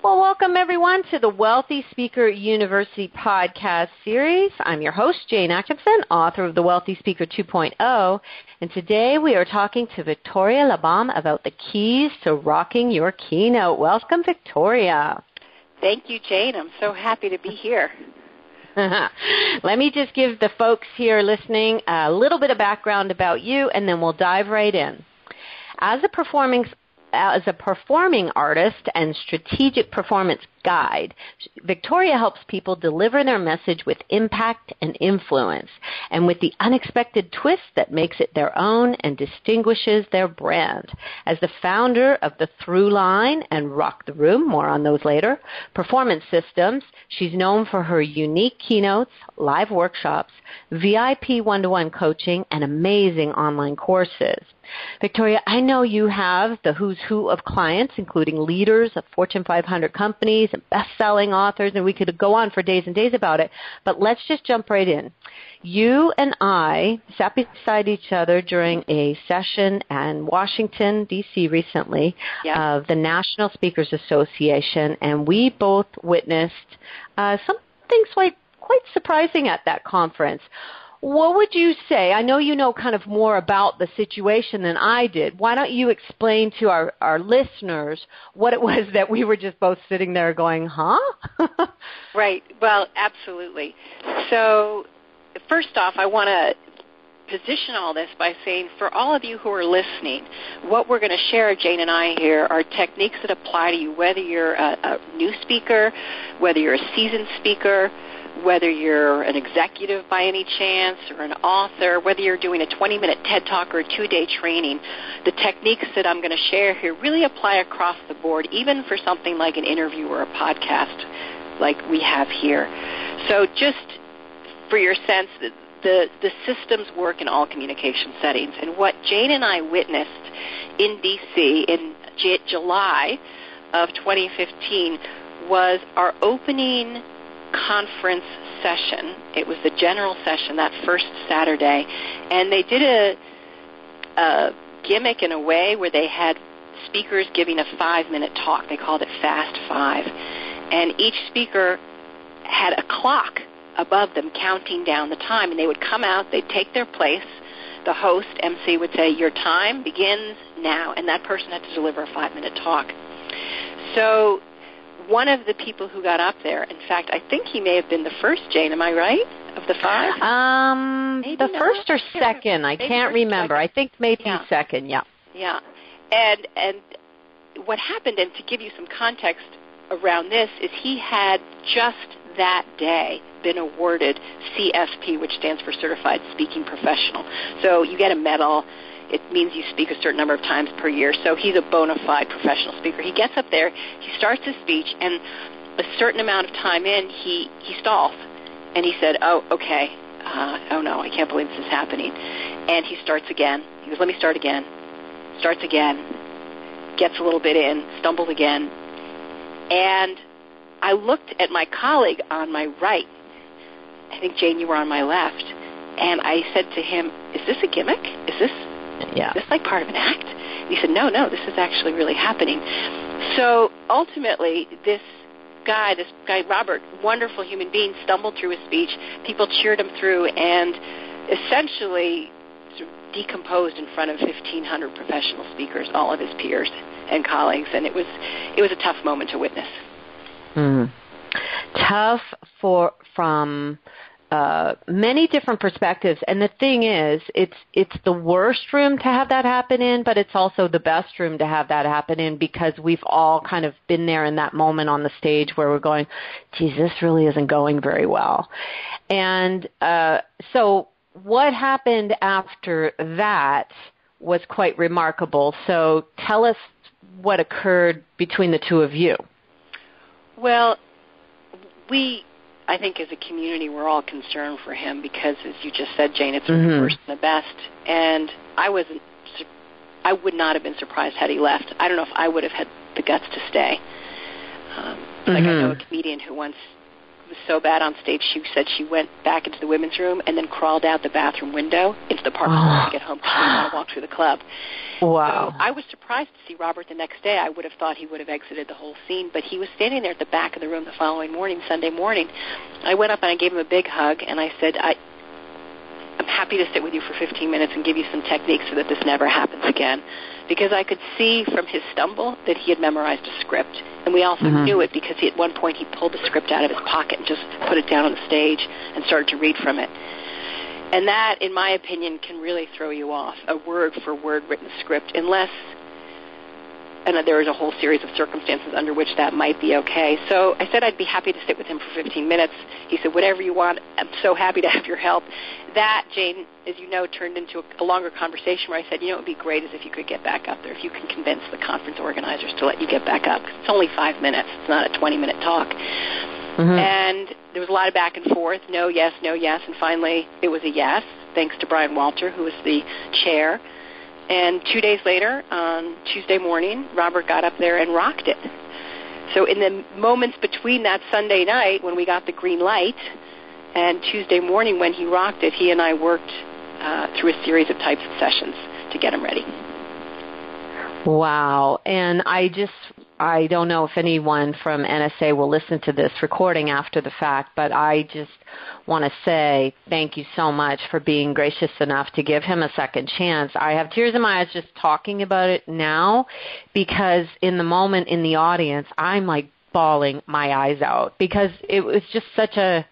Well, welcome everyone to the Wealthy Speaker University podcast series. I'm your host, Jane Atkinson, author of The Wealthy Speaker 2.0, and today we are talking to Victoria LaBalme about the keys to rocking your keynote. Welcome, Victoria. Thank you, Jane. I'm so happy to be here. Let me just give the folks here listening a little bit of background about you, and then we'll dive right in. As a performing artist and strategic performance guide, Victoria helps people deliver their message with impact and influence, and with the unexpected twist that makes it their own and distinguishes their brand. As the founder of the Throughline and Rock the Room, more on those later, performance systems, she's known for her unique keynotes, live workshops, VIP one-to-one coaching, and amazing online courses. Victoria, I know you have the who's who of clients, including leaders of Fortune 500 companies and best-selling authors, and we could go on for days and days about it, but let's just jump right in. You and I sat beside each other during a session in Washington, D.C. recently of the National Speakers Association, and we both witnessed something quite surprising at that conference. What would you say? I know you know kind of more about the situation than I did. Why don't you explain to our listeners what it was that we were just both sitting there going, huh? Right. Well, absolutely. So first off, I want to position all this by saying for all of you who are listening, what we're going to share, Jane and I here, are techniques that apply to you, whether you're a new speaker, whether you're a seasoned speaker, whether you're an executive by any chance or an author, whether you're doing a 20-minute TED Talk or a 2-day training, the techniques that I'm going to share here really apply across the board, even for something like an interview or a podcast like we have here. So just for your sense, the systems work in all communication settings. And what Jane and I witnessed in D.C. in July of 2015 was our opening conference session. It was the general session that first Saturday, and they did a gimmick in a way where they had speakers giving a 5-minute talk. They called it Fast 5, and each speaker had a clock above them counting down the time, and they would come out, they'd take their place, the host, MC, would say, your time begins now, and that person had to deliver a 5-minute talk. So one of the people who got up there, in fact, I think he may have been the first, Jane, am I right, of the 5? The first or second, I can't remember. I think maybe second, yeah. Yeah, and what happened, and to give you some context around this, is he had just that day been awarded CSP, which stands for Certified Speaking Professional. So you get a medal. It means you speak a certain number of times per year. So he's a bona fide professional speaker. He gets up there, he starts his speech, and a certain amount of time in, he stalls. And he said, oh, okay, oh no, I can't believe this is happening. And he starts again. He goes, let me start again. Starts again. Gets a little bit in, stumbles again. And I looked at my colleague on my right. I think, Jane, you were on my left. And I said to him, is this a gimmick? Is this like part of an act? And he said, no, this is actually really happening. So ultimately, this guy, Robert, wonderful human being, stumbled through his speech. People cheered him through and essentially sort of decomposed in front of 1,500 professional speakers, all of his peers and colleagues. And it was a tough moment to witness. Tough from many different perspectives, and the thing is, it's the worst room to have that happen in, but it's also the best room to have that happen in, because we've all kind of been there in that moment on the stage where we're going, geez, this really isn't going very well. And so what happened after that was quite remarkable. So tell us what occurred between the two of you. Well, I think as a community, we're all concerned for him because, as you just said, Jane, it's the worst and the best. And I would not have been surprised had he left. I don't know if I would have had the guts to stay. Like I know a comedian who once was so bad on stage, she said she went back into the women's room and then crawled out the bathroom window into the parking lot to get home because she didn't want to walk through the club. Wow. So I was surprised to see Robert the next day. I would have thought he would have exited the whole scene, but he was standing there at the back of the room the following morning, Sunday morning. I went up and I gave him a big hug, and I said, I'm happy to sit with you for 15 minutes and give you some techniques so that this never happens again. Because I could see from his stumble that he had memorized a script. And we also knew it because at one point he pulled the script out of his pocket and just put it down on the stage and started to read from it. And that, in my opinion, can really throw you off, a word-for-word written script, unless, and there is a whole series of circumstances under which that might be okay. So I said I'd be happy to sit with him for 15 minutes. He said, whatever you want, I'm so happy to have your help. That, Jane, as you know, turned into a longer conversation where I said, it would be great is if you could get back up there, if you can convince the conference organizers to let you get back up. It's only 5 minutes. It's not a 20-minute talk. And there was a lot of back and forth, no, yes, and finally it was a yes, thanks to Brian Walter, who was the chair. And 2 days later, on Tuesday morning, Robert got up there and rocked it. So in the moments between that Sunday night when we got the green light and Tuesday morning when he rocked it, he and I worked through a series of types of sessions to get him ready. Wow. And I don't know if anyone from NSA will listen to this recording after the fact, but I just want to say thank you so much for being gracious enough to give him a second chance. I have tears in my eyes just talking about it now because in the moment in the audience, I'm like bawling my eyes out because it was just such a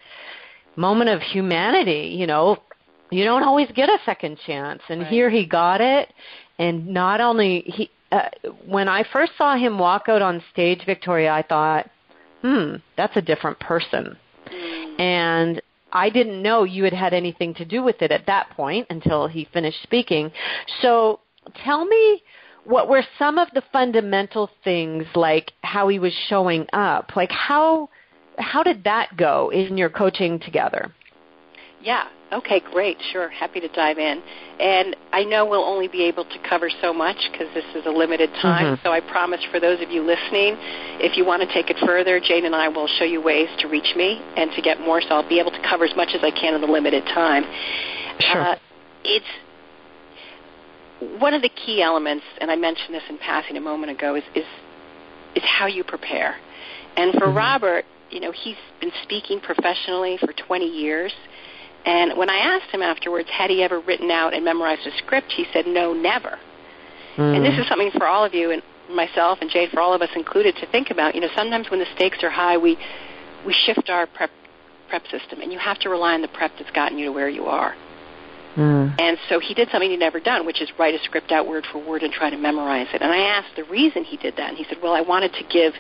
moment of humanity, You don't always get a second chance. And here he got it. And not only when I first saw him walk out on stage, Victoria, I thought, that's a different person. And I didn't know you had had anything to do with it at that point until he finished speaking. So tell me, what were some of the fundamental things, like how he was showing up? Like how did that go in your coaching together? Yeah. Okay, great. Sure. Happy to dive in. And I know we'll only be able to cover so much because this is a limited time. So I promise for those of you listening, if you want to take it further, Jane and I will show you ways to reach me and to get more, so I'll be able to cover as much as I can in the limited time. Sure. It's one of the key elements, and I mentioned this in passing a moment ago, is how you prepare. And for Robert, he's been speaking professionally for 20 years. And when I asked him afterwards, had he ever written out and memorized a script, he said, no, never. And this is something for all of you and myself and Jane, for all of us included, to think about. Sometimes when the stakes are high, we shift our prep system, and you have to rely on the prep that's gotten you to where you are. And so he did something he'd never done, which is write a script out word for word and try to memorize it. And I asked the reason he did that, and he said, well, I wanted to give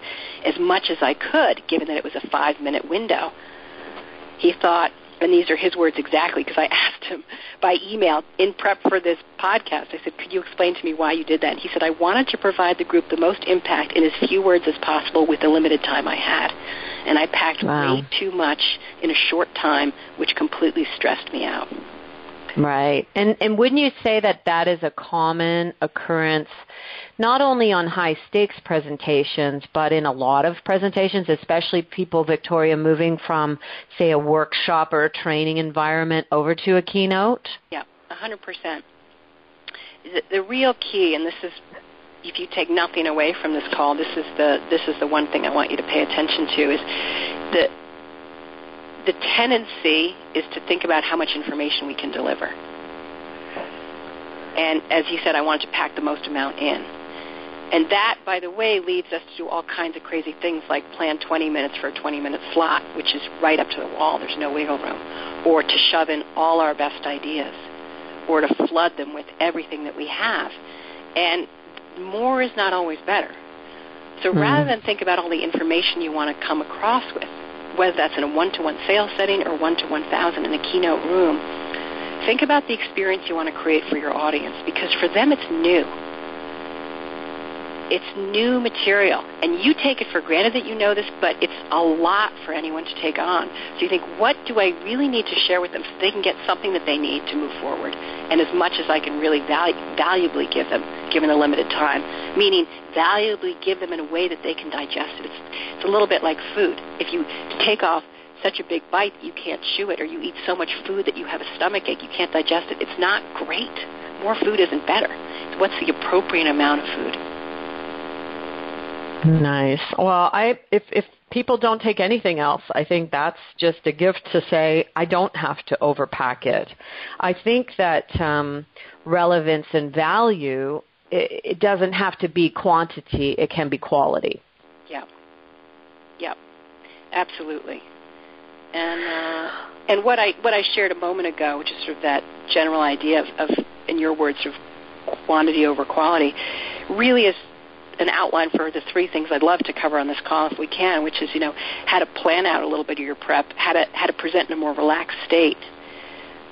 as much as I could, given that it was a 5-minute window. He thought, and these are his words exactly, because I asked him by email in prep for this podcast, I said, could you explain to me why you did that? And he said, I wanted to provide the group the most impact in as few words as possible with the limited time I had. And I packed way too much in a short time, which completely stressed me out. Right. And wouldn't you say that is a common occurrence, not only on high-stakes presentations, but in a lot of presentations, especially people, Victoria, moving from, say, a workshop or a training environment over to a keynote? Yeah, 100%. The real key, and this is, if you take nothing away from this call, this is the one thing I want you to pay attention to, is the tendency is to think about how much information we can deliver. And as you said, I wanted to pack the most amount in. And that, by the way, leads us to do all kinds of crazy things like plan 20 minutes for a 20-minute slot, which is right up to the wall. There's no wiggle room. Or to shove in all our best ideas. Or to flood them with everything that we have. And more is not always better. So rather than think about all the information you want to come across with, whether that's in a one-to-one sales setting or 1-to-1,000 in a keynote room, think about the experience you want to create for your audience, because for them it's new. It's new material, and you take it for granted that you know this, but it's a lot for anyone to take on. So you think, what do I really need to share with them so they can get something that they need to move forward, and as much as I can really valuably give them, given a limited time, meaning valuably give them in a way that they can digest it. It's a little bit like food. If you take off such a big bite that you can't chew it, or you eat so much food that you have a stomach ache, you can't digest it. It's not great. More food isn't better. What's the appropriate amount of food? Nice. Well, if people don't take anything else, I think that's just a gift to say, I don't have to overpack it. I think that relevance and value, it doesn't have to be quantity. It can be quality. Yeah, absolutely. And what I shared a moment ago, which is sort of that general idea of in your words, sort of quantity over quality, really is an outline for the three things I'd love to cover on this call if we can, which is, how to plan out a little bit of your prep, how to present in a more relaxed state,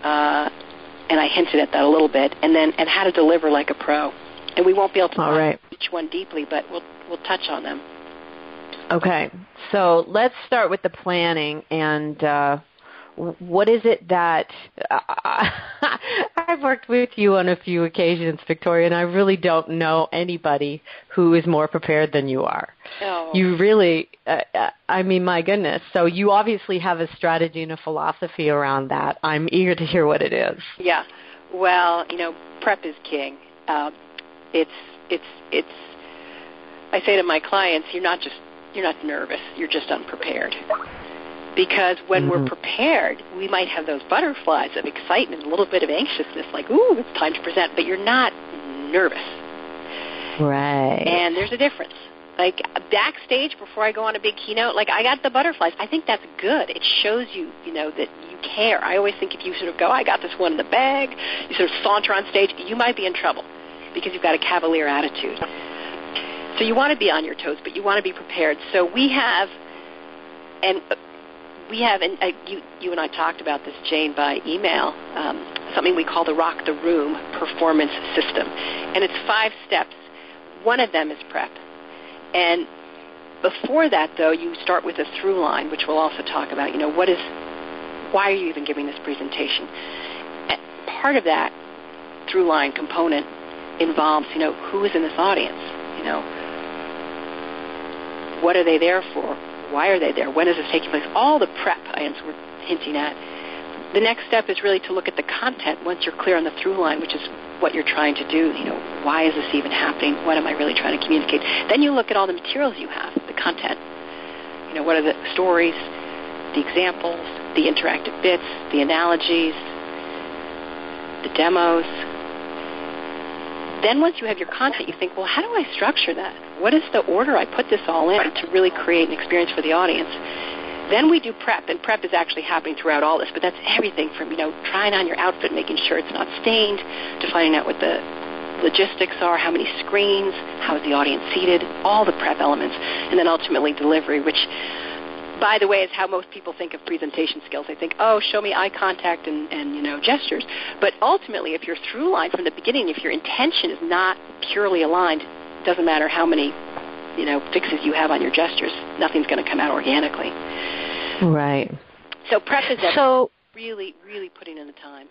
and I hinted at that a little bit, and how to deliver like a pro. And we won't be able to talk each one deeply, but we'll touch on them. Okay, so let's start with the planning, and what is it that I've worked with you on a few occasions, Victoria, and I really don't know anybody who is more prepared than you are. Oh. You really, my goodness. So you obviously have a strategy and a philosophy around that. I'm eager to hear what it is. Yeah. Well, prep is king. It's. I say to my clients, you're not nervous. You're just unprepared. Because when we're prepared, we might have those butterflies of excitement, a little bit of anxiousness, like, ooh, it's time to present, but you're not nervous. Right. And there's a difference. Like, backstage, before I go on a big keynote, like, I got the butterflies. I think that's good. It shows you, that you care. I always think if you sort of go, I got this one in the bag, you sort of saunter on stage, you might be in trouble because you've got a cavalier attitude. So you want to be on your toes, but you want to be prepared. So you and I talked about this, Jane, by email, something we call the Rock the Room performance system. And it's 5 steps. One of them is prep. And before that, though, you start with a through line, which we'll also talk about. Why are you even giving this presentation? And part of that through line component involves, who is in this audience? What are they there for? Why are they there? When is this taking place? All the prep items we're hinting at. The next step is really to look at the content once you're clear on the through line, which is what you're trying to do. Why is this even happening? What am I really trying to communicate? Then you look at all the materials you have, the content. What are the stories, the examples, the interactive bits, the analogies, the demos. Then once you have your content, you think, well, how do I structure that? What is the order I put this all in to really create an experience for the audience? Then we do prep, and prep is actually happening throughout all this, but that's everything from, trying on your outfit, making sure it's not stained, to finding out what the logistics are, how many screens, how is the audience seated, all the prep elements, and then ultimately delivery, which, by the way, is how most people think of presentation skills. They think, oh, show me eye contact and gestures. But ultimately, if your through line from the beginning, if your intention is not purely aligned, it doesn't matter how many, fixes you have on your gestures, nothing's going to come out organically. Right. So prep is really, really putting in the time.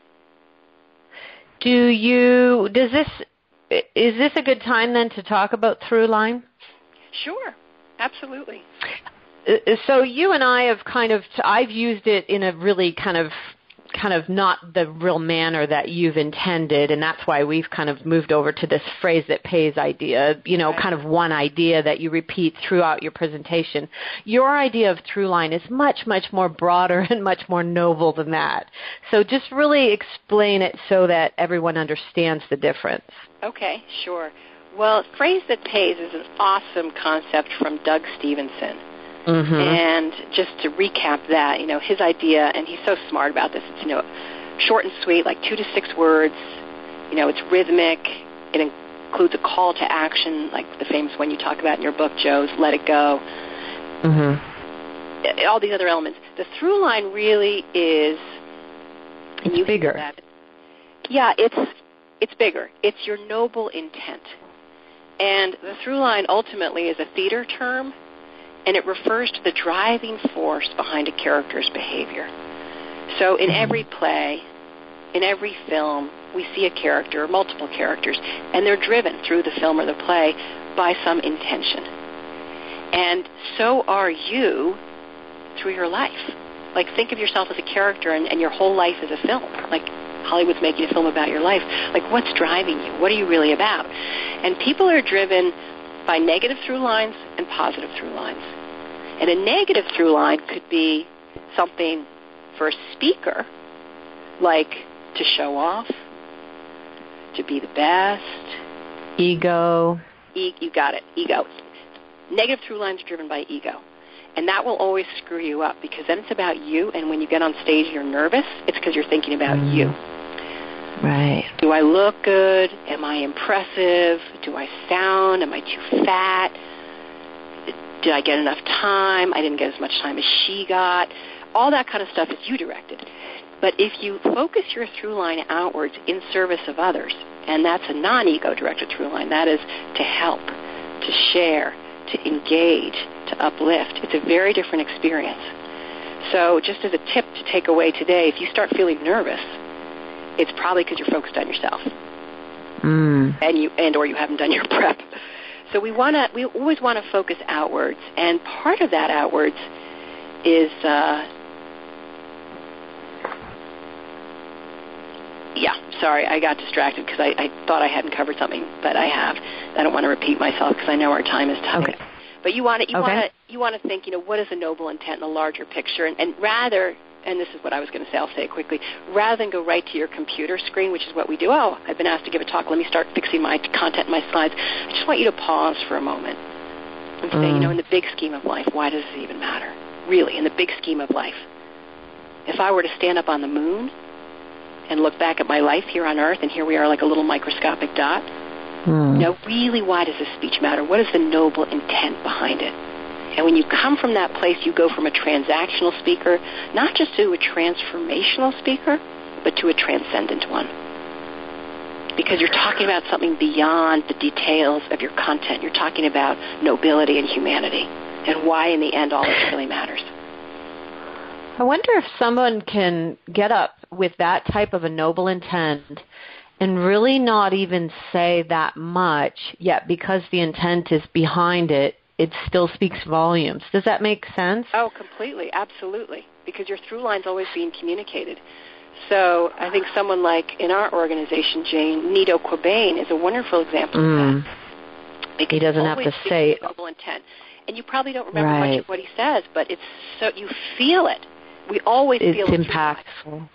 Is this a good time then to talk about through line? Sure, absolutely. So you and I have I've used it in a really kind of not the real manner that you've intended, and that's why we've kind of moved over to this phrase that pays idea, Right. kind of one idea that you repeat throughout your presentation. Your idea of through line is much, much more broader and much more noble than that. So just really explain it so that everyone understands the difference. Okay, sure. Well, phrase that pays is an awesome concept from Doug Stevenson. Mm-hmm. And just to recap that, his idea, and he's so smart about this, it's, short and sweet, like 2 to 6 words. It's rhythmic. It includes a call to action, like the famous one you talk about in your book, Joe's Let It Go. Mm-hmm. All these other elements. The through line really is... It's bigger. Yeah, it's bigger. It's your noble intent. And the through line ultimately is a theater term, and it refers to the driving force behind a character's behavior. So in every play, in every film, we see a character, or multiple characters, and they're driven through the film or the play by some intention. And so are you through your life. Like, think of yourself as a character, and your whole life is a film. Like, Hollywood's making a film about your life. Like, what's driving you? What are you really about? And people are driven by negative through lines and positive through lines. And a negative through line could be something for a speaker, like to show off, to be the best. Ego. You got it, ego. Negative through lines are driven by ego. And that will always screw you up, because then it's about you, and when you get on stage you're nervous, it's because you're thinking about you. Right. Do I look good? Am I impressive? Do I sound? Am I too fat? Did I get enough time? I didn't get as much time as she got. All that kind of stuff is you-directed. But if you focus your through line outwards in service of others, and that's a non-ego directed through line, that is to help, to share, to engage, to uplift. It's a very different experience. So just as a tip to take away today, if you start feeling nervous, it's probably because you're focused on yourself, or you haven't done your prep. So we always want to focus outwards, and part of that outwards is sorry, I got distracted because I thought I hadn't covered something, but I have. I don't want to repeat myself because I know our time is tight. Okay. But you want to think, what is a noble intent in the larger picture, and rather, and this is what I was going to say, I'll say it quickly, rather than go right to your computer screen, which is what we do. Oh, I've been asked to give a talk. Let me start fixing my content and my slides. I just want you to pause for a moment and say, in the big scheme of life, why does this even matter? Really, in the big scheme of life. If I were to stand up on the moon and look back at my life here on Earth, and here we are like a little microscopic dot, really, why does this speech matter? What is the noble intent behind it? And when you come from that place, you go from a transactional speaker, not just to a transformational speaker, but to a transcendent one. Because you're talking about something beyond the details of your content. You're talking about nobility and humanity, and why, in the end, all this really matters. I wonder if someone can get up with that type of a noble intent and really not even say that much, yet because the intent is behind it, it still speaks volumes. Does that make sense? Oh, completely, absolutely, because your through line's always being communicated. So I think someone like in our organization, Jane, Nito Quabain, is a wonderful example of that. Because he doesn't have to say noble intent. And you probably don't remember much of what he says, but it's so you feel it. We always feel it. It's impactful.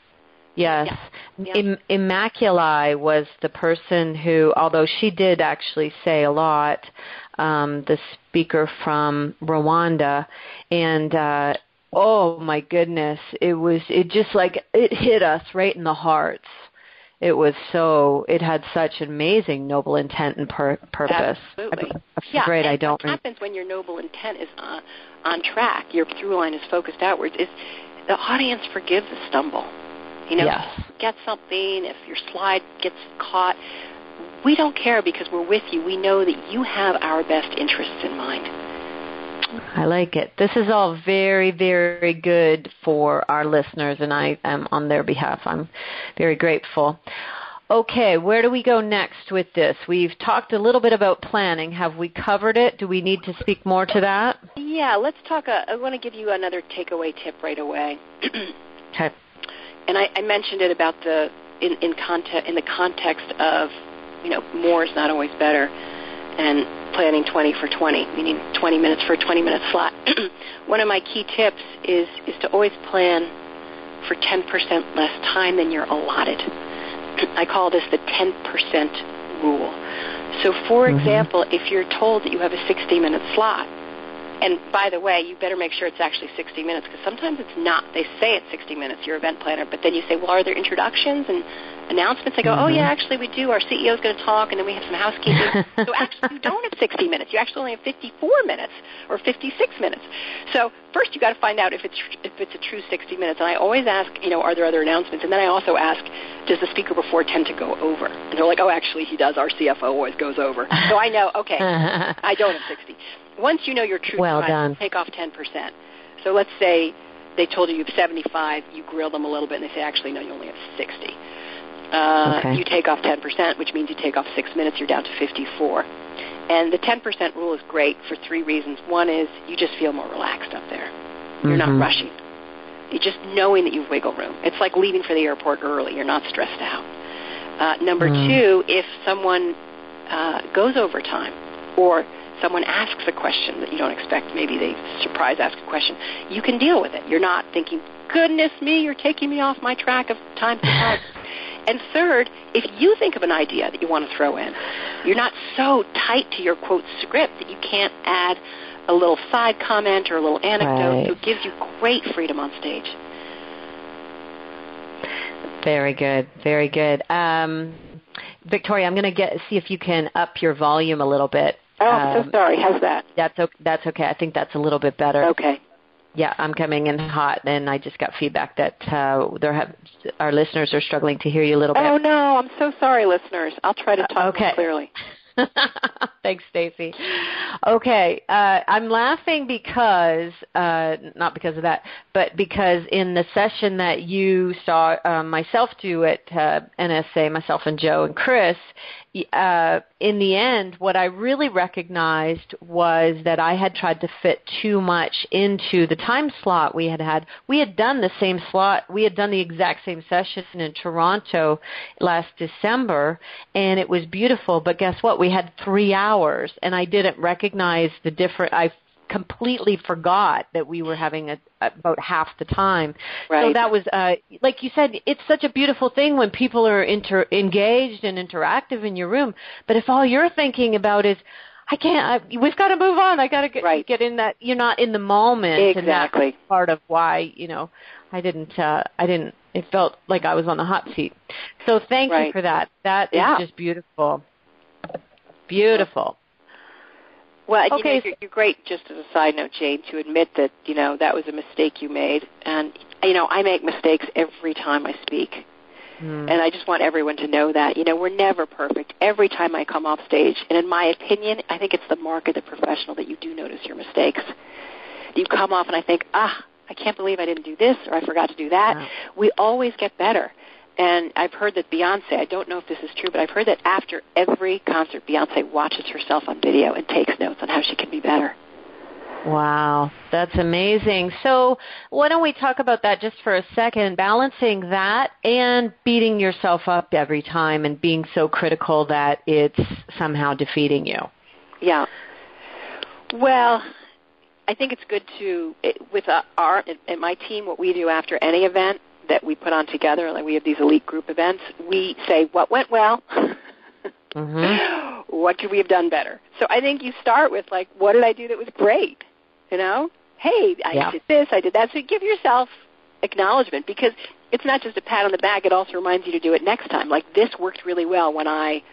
Yes. Yeah. Immaculai was the person who, although she did actually say a lot, the speaker from Rwanda, and oh my goodness, it hit us right in the hearts. It had such an amazing noble intent and purpose. Absolutely. I'm afraid I don't. What happens when your noble intent is on track, your through line is focused outwards, is the audience forgives the stumble. Yes. If you get something, if your slide gets caught, we don't care because we're with you. We know that you have our best interests in mind. I like it. This is all very, very good for our listeners, and I am on their behalf. I'm very grateful. Okay, where do we go next with this? We've talked a little bit about planning. Have we covered it? Do we need to speak more to that? Yeah, let's talk. I want to give you another takeaway tip right away. Okay. And I mentioned it about in the context of, more is not always better, and planning 20 for 20, meaning 20 minutes for a 20-minute slot. One of my key tips is to always plan for 10% less time than you're allotted. I call this the 10% rule. So, for example, if you're told that you have a 60-minute slot, and by the way, you better make sure it's actually 60 minutes, because sometimes it's not. They say it's 60 minutes, your event planner, but then you say, well, are there introductions and announcements? They go, oh, yeah, actually we do. Our CEO is going to talk, and then we have some housekeeping. So actually you don't have 60 minutes. You actually only have 54 minutes or 56 minutes. So first you got to find out if it's a true 60 minutes. And I always ask, are there other announcements? And then I also ask, does the speaker before tend to go over? And they're like, oh, actually he does. Our CFO always goes over. So I know, okay, I don't have 60. Once you know your true time, take off 10%. So let's say they told you have 75, you grill them a little bit, and they say, actually, no, you only have 60. You take off 10%, which means you take off 6 minutes, you're down to 54. And the 10% rule is great for 3 reasons. One is you just feel more relaxed up there. You're not rushing. just knowing that you've wiggle room. It's like leaving for the airport early. You're not stressed out. Number two, if someone goes over time or someone asks a question that you don't expect, maybe they surprise ask a question, you can deal with it. You're not thinking, goodness me, you're taking me off my track of time to time. And third, if you think of an idea that you want to throw in, you're not so tight to your, quote, script that you can't add a little side comment or a little anecdote. Right. So it gives you great freedom on stage. Very good, very good. Victoria, I'm going to see if you can up your volume a little bit. Oh, I'm so sorry. How's that? That's okay. I think that's a little bit better. Okay. Yeah, I'm coming in hot, and I just got feedback that our listeners are struggling to hear you a little bit. Oh, no, I'm so sorry, listeners. I'll try to talk more clearly. Thanks, Stacy. Okay, I'm laughing because, not because of that, but because in the session that you saw myself do at NSA, myself and Joe and Chris, in the end, what I really recognized was that I had tried to fit too much into the time slot we had had. We had done the same slot. We had done the exact same session in Toronto last December, and it was beautiful. But guess what? We had 3 hours, and I didn't recognize the difference. I completely forgot that we were having about half the time. Right. So that was, like you said, it's such a beautiful thing when people are engaged and interactive in your room. But if all you're thinking about is, we've got to move on. I got to get in that. You're not in the moment. Exactly. And that's part of why, I didn't, it felt like I was on the hot seat. So thank you for that. That is just beautiful. Beautiful. Well, okay. You're great, just as a side note, Jane, to admit that, that was a mistake you made. And, I make mistakes every time I speak. And I just want everyone to know that. We're never perfect. Every time I come off stage, and in my opinion, I think it's the mark of the professional that you do notice your mistakes. You come off and I think, I can't believe I didn't do this or I forgot to do that. Wow. We always get better. And I've heard that Beyonce, I don't know if this is true, but I've heard that after every concert, Beyonce watches herself on video and takes notes on how she can be better. Wow, that's amazing. So why don't we talk about that just for a second, balancing that and beating yourself up every time and being so critical that it's somehow defeating you. Yeah. Well, I think it's good with and my team, what we do after any event that we put on together, like we have these elite group events, we say what went well, what could we have done better. So I think you start with, like, what did I do that was great? Hey, I did this, I did that. So give yourself acknowledgement, because it's not just a pat on the back, it also reminds you to do it next time. Like, this worked really well when I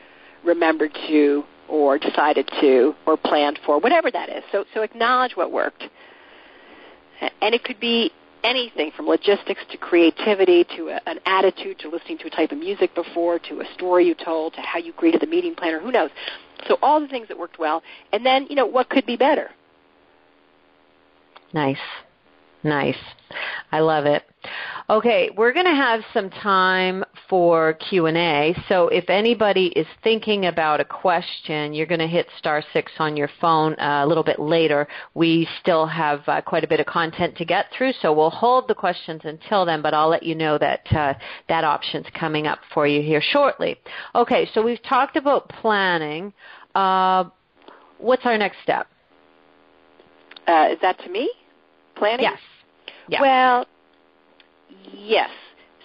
remembered to or decided to or planned for, whatever that is. So acknowledge what worked. And it could be anything from logistics to creativity to an attitude to listening to a type of music before to a story you told to how you greeted the meeting planner, who knows. So all the things that worked well, and then, what could be better. Nice. I love it. Okay, we're going to have some time for Q&A. So if anybody is thinking about a question, you're going to hit *6 on your phone a little bit later. We still have quite a bit of content to get through, so we'll hold the questions until then, but I'll let you know that that option's coming up for you here shortly. Okay, so we've talked about planning. What's our next step? Is that to me? Planning? Yes. Yeah. Well, yes.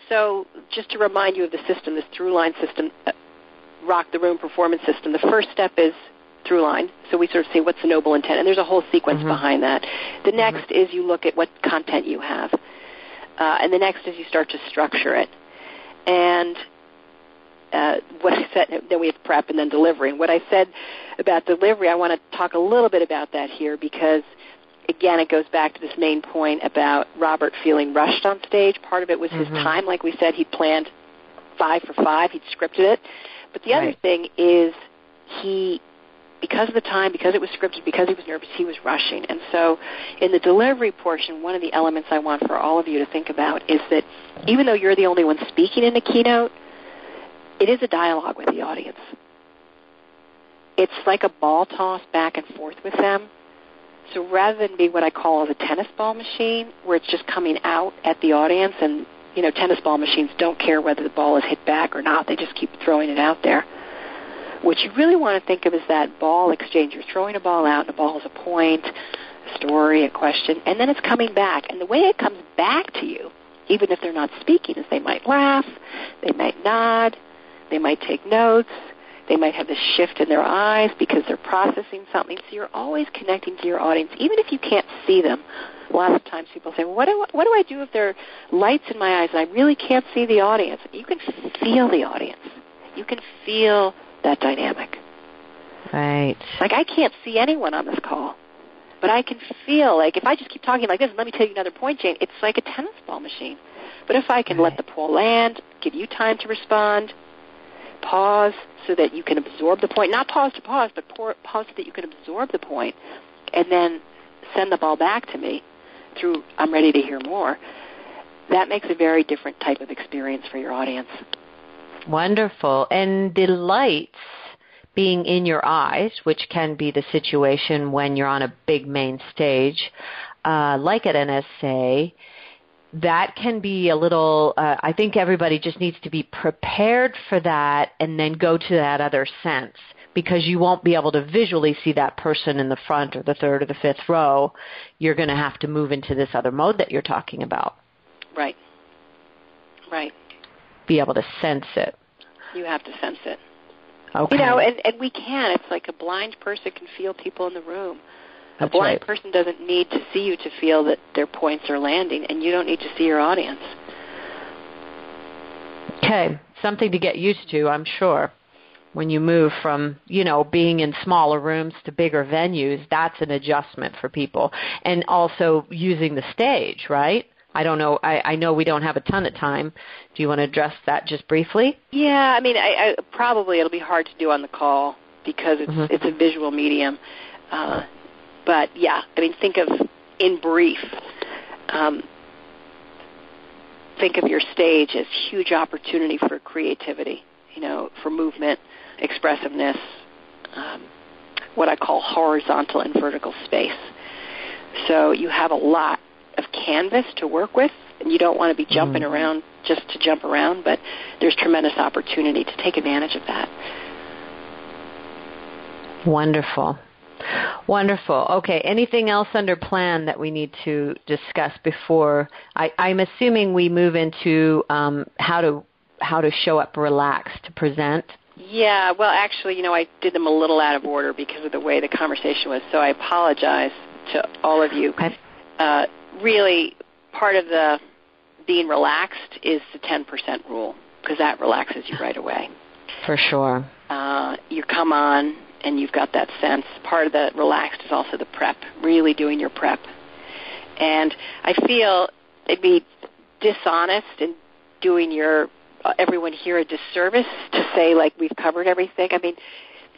So just to remind you of the system, this through-line system, rock the room performance system, the first step is through-line. So we sort of say, what's the noble intent? And there's a whole sequence behind that. The next is you look at what content you have. And the next is you start to structure it. And what I said, then we have prep and then delivery. And what I said about delivery, I want to talk a little bit about that here because, again, it goes back to this main point about Robert feeling rushed on stage. Part of it was his time. Like we said, he'd planned 5 for 5. He'd scripted it. But the other thing is because of the time, because it was scripted, because he was nervous, he was rushing. And so in the delivery portion, one of the elements I want for all of you to think about is that even though you're the only one speaking in the keynote, it is a dialogue with the audience. It's like a ball toss back and forth with them. So rather than be what I call a tennis ball machine, where it's just coming out at the audience, and, tennis ball machines don't care whether the ball is hit back or not. They just keep throwing it out there. What you really want to think of is that ball exchange. You're throwing a ball out, and the ball is a point, a story, a question, and then it's coming back. And the way it comes back to you, even if they're not speaking, is they might laugh, they might nod, they might take notes, they might have this shift in their eyes because they're processing something. So you're always connecting to your audience, even if you can't see them. A lot of times people say, well, what do I do if there are lights in my eyes and I really can't see the audience? You can feel the audience. You can feel that dynamic. Right. Like, I can't see anyone on this call, but I can feel, like, if I just keep talking like this, let me tell you another point, Jane, it's like a tennis ball machine. But if I can let the ball land, give you time to respond, pause so that you can absorb the point, not pause to pause, but pause so that you can absorb the point, and then send the ball back to me through I'm ready to hear more, that makes a very different type of experience for your audience. Wonderful. And the lights being in your eyes, which can be the situation when you're on a big main stage, like at NSA, that can be a little, I think everybody just needs to be prepared for that and then go to that other sense, because you won't be able to visually see that person in the front or the third or the fifth row. You're going to have to move into this other mode that you're talking about. Right. Right. Be able to sense it. You have to sense it. Okay. And we can. It's like a blind person can feel people in the room. That's a blind right. person doesn't need to see you to feel that their points are landing, and you don't need to see your audience. Okay. Something to get used to, I'm sure. When you move from, being in smaller rooms to bigger venues, that's an adjustment for people. And also using the stage, right? I don't know. I know we don't have a ton of time. Do you want to address that just briefly? Yeah, I probably it'll be hard to do on the call because it's a visual medium. But yeah, think of, in brief, think of your stage as huge opportunity for creativity, for movement, expressiveness, what I call horizontal and vertical space. So you have a lot of canvas to work with, and you don't want to be jumping around just to jump around, but there's tremendous opportunity to take advantage of that. Wonderful. Wonderful. Okay, anything else under plan that we need to discuss before? I'm assuming we move into how to show up relaxed to present. Yeah, well, actually, I did them a little out of order because of the way the conversation was, so I apologize to all of you. Okay. Really, part of the being relaxed is the 10% rule, because that relaxes you right away. For sure. You come on, and you've got that sense. Part of the relaxed is also the prep, really doing your prep. And I feel it'd be dishonest in doing everyone here a disservice to say, like, we've covered everything.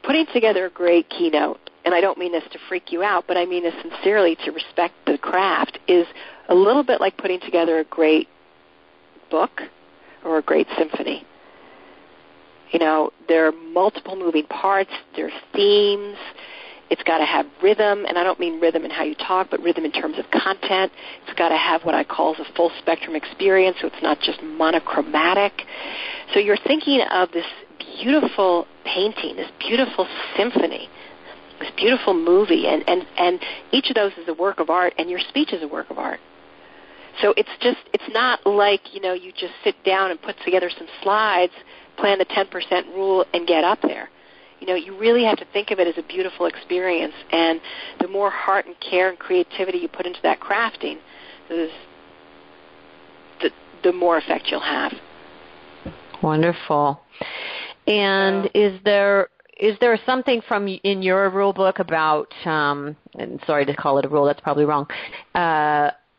Putting together a great keynote, and I don't mean this to freak you out, but I mean this sincerely to respect the craft, is a little bit like putting together a great book or a great symphony. There are multiple moving parts, there are themes, it's got to have rhythm, and I don't mean rhythm in how you talk, but rhythm in terms of content. It's got to have what I call a full spectrum experience, so it's not just monochromatic. So you're thinking of this beautiful painting, this beautiful symphony, this beautiful movie, and each of those is a work of art, and your speech is a work of art. So it's not like, you just sit down and put together some slides, plan the 10% rule, and get up there. You really have to think of it as a beautiful experience, and the more heart and care and creativity you put into that crafting, the more effect you'll have. Wonderful. And is there something in your rule book about, and sorry to call it a rule, that's probably wrong,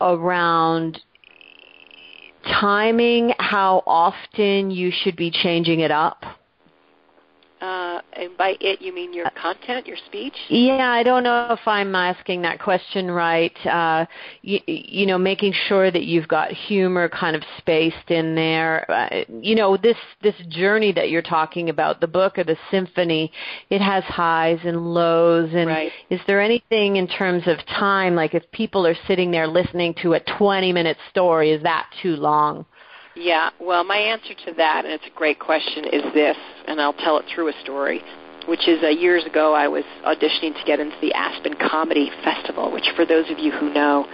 around timing, how often you should be changing it up? And by it, you mean your content, your speech? Yeah, I don't know if I'm asking that question right. Making sure that you've got humor kind of spaced in there. This journey that you're talking about, the book or the symphony, it has highs and lows. And right. Is there anything in terms of time, like if people are sitting there listening to a 20-minute story, is that too long? Yeah, well, my answer to that, and it's a great question, is this, and I'll tell it through a story, which is years ago I was auditioning to get into the Aspen Comedy Festival, which for those of you who know,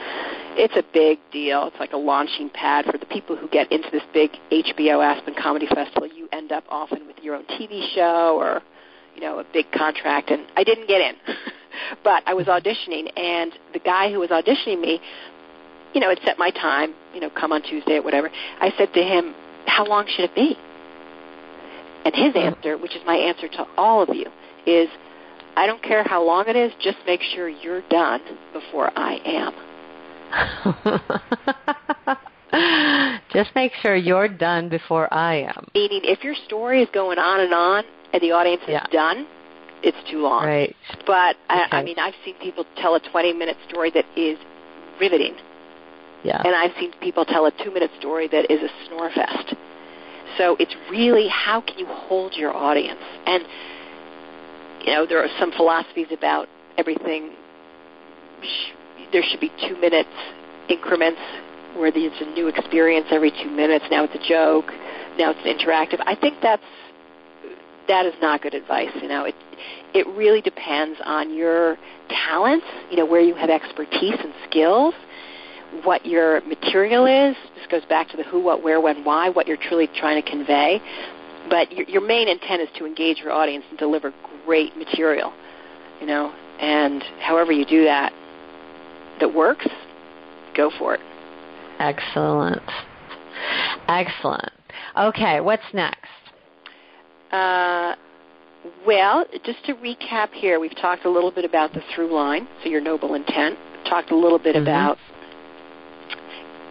it's a big deal. It's like a launching pad for the people who get into this big HBO Aspen Comedy Festival. You end up often with your own TV show or, a big contract, and I didn't get in. But I was auditioning, and the guy who was auditioning me, had set my time, come on Tuesday or whatever. I said to him, how long should it be? And his answer, which is my answer to all of you, is, I don't care how long it is, just make sure you're done before I am. Just make sure you're done before I am. Meaning, if your story is going on and the audience is done, it's too long. Right. But, okay. I've seen people tell a 20-minute story that is riveting. Yeah. And I've seen people tell a 2-minute story that is a snore fest. So it's really, how can you hold your audience? And, there are some philosophies about everything. There should be 2 minutes increments where there's a new experience every 2 minutes. Now it's a joke. Now it's interactive. I think that is not good advice. It really depends on your talents, where you have expertise and skills, what your material is. This goes back to the who, what, where, when, why, what you're truly trying to convey. But your main intent is to engage your audience and deliver great material, and however you do that works, go for it. Excellent. Okay, what's next? Well, just to recap here, we've talked a little bit about the through line, so your noble intent. We've talked a little bit about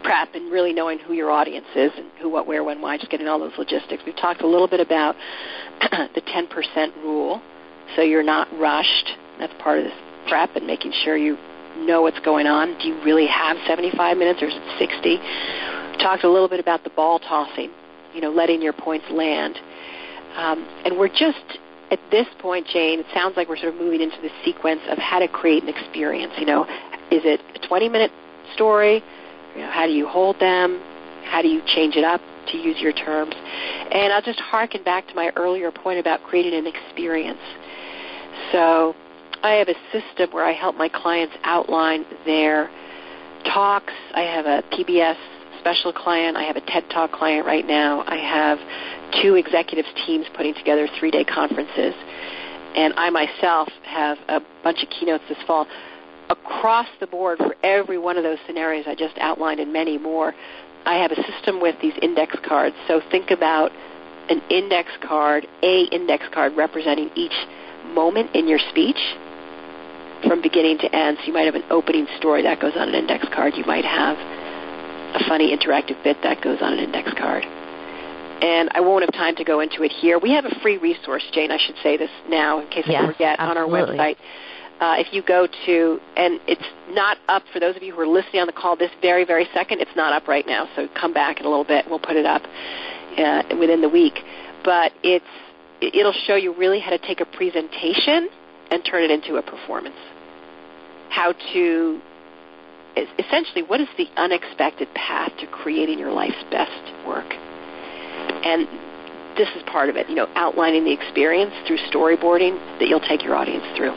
prep and really knowing who your audience is and who, what, where, when, why, just getting all those logistics. We've talked a little bit about the 10% rule, so you're not rushed. That's part of this prep and making sure you know what's going on. Do you really have 75 minutes or is it 60? We talked a little bit about the ball tossing, letting your points land. And we're just, at this point, Jane, it sounds like we're sort of moving into the sequence of how to create an experience. Is it a 20-minute story? How do you hold them? How do you change it up, to use your terms? And I'll just harken back to my earlier point about creating an experience. So I have a system where I help my clients outline their talks. I have a PBS special client. I have a TED Talk client right now. I have 2 executives teams putting together 3-day conferences. And I myself have a bunch of keynotes this fall. Across the board for every one of those scenarios I just outlined and many more, I have a system with these index cards. So think about an index card, representing each moment in your speech from beginning to end. So you might have an opening story that goes on an index card. You might have a funny interactive bit that goes on an index card. And I won't have time to go into it here. We have a free resource, Jane, I should say this now in case I forget, on our website. If you go to, and it's not up for those of you who are listening on the call this very, very second, it's not up right now, so come back in a little bit. We'll put it up within the week. But it'll show you really how to take a presentation and turn it into a performance. How to, essentially, what is the unexpected path to creating your life's best work? And this is part of it, outlining the experience through storyboarding that you'll take your audience through.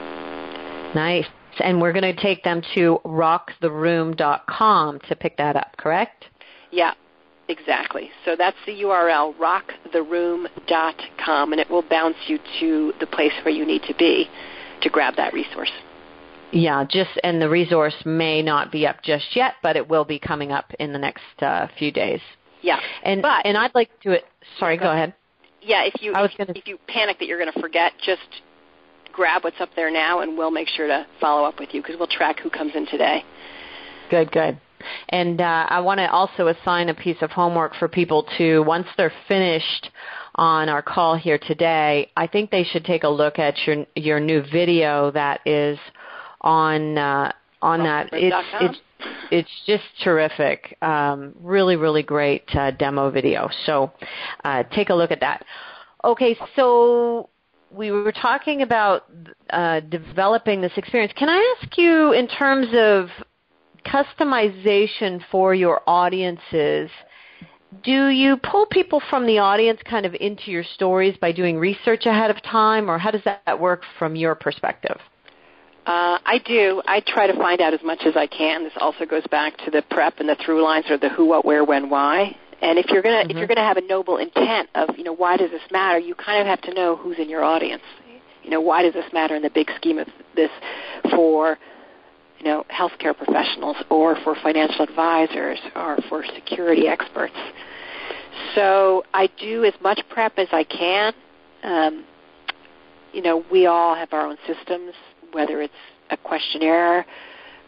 Nice. And we're going to take them to rocktheroom.com to pick that up, correct? Yeah, exactly. So that's the URL, rocktheroom.com, and it will bounce you to the place where you need to be to grab that resource. Yeah, and the resource may not be up just yet, but it will be coming up in the next few days. Yeah. And I'd like to sorry, go ahead. Yeah, if you panic that you're going to forget, just grab what's up there now, and we'll make sure to follow up with you because we'll track who comes in today. Good. And I want to also assign a piece of homework for people to, once they're finished on our call here today, I think they should take a look at your new video that is on that. It's just terrific. Really, really great demo video. So take a look at that. Okay, so we were talking about developing this experience. Can I ask you, in terms of customization for your audiences, do you pull people from the audience kind of into your stories by doing research ahead of time, or how does that work from your perspective? I do. I try to find out as much as I can. This also goes back to the prep and the through lines, or the who, what, where, when, why. And if you're gonna have a noble intent of, why does this matter, you kind of have to know who's in your audience. Why does this matter in the big scheme of this for, healthcare professionals, or for financial advisors, or for security experts. So I do as much prep as I can. We all have our own systems, whether it's a questionnaire,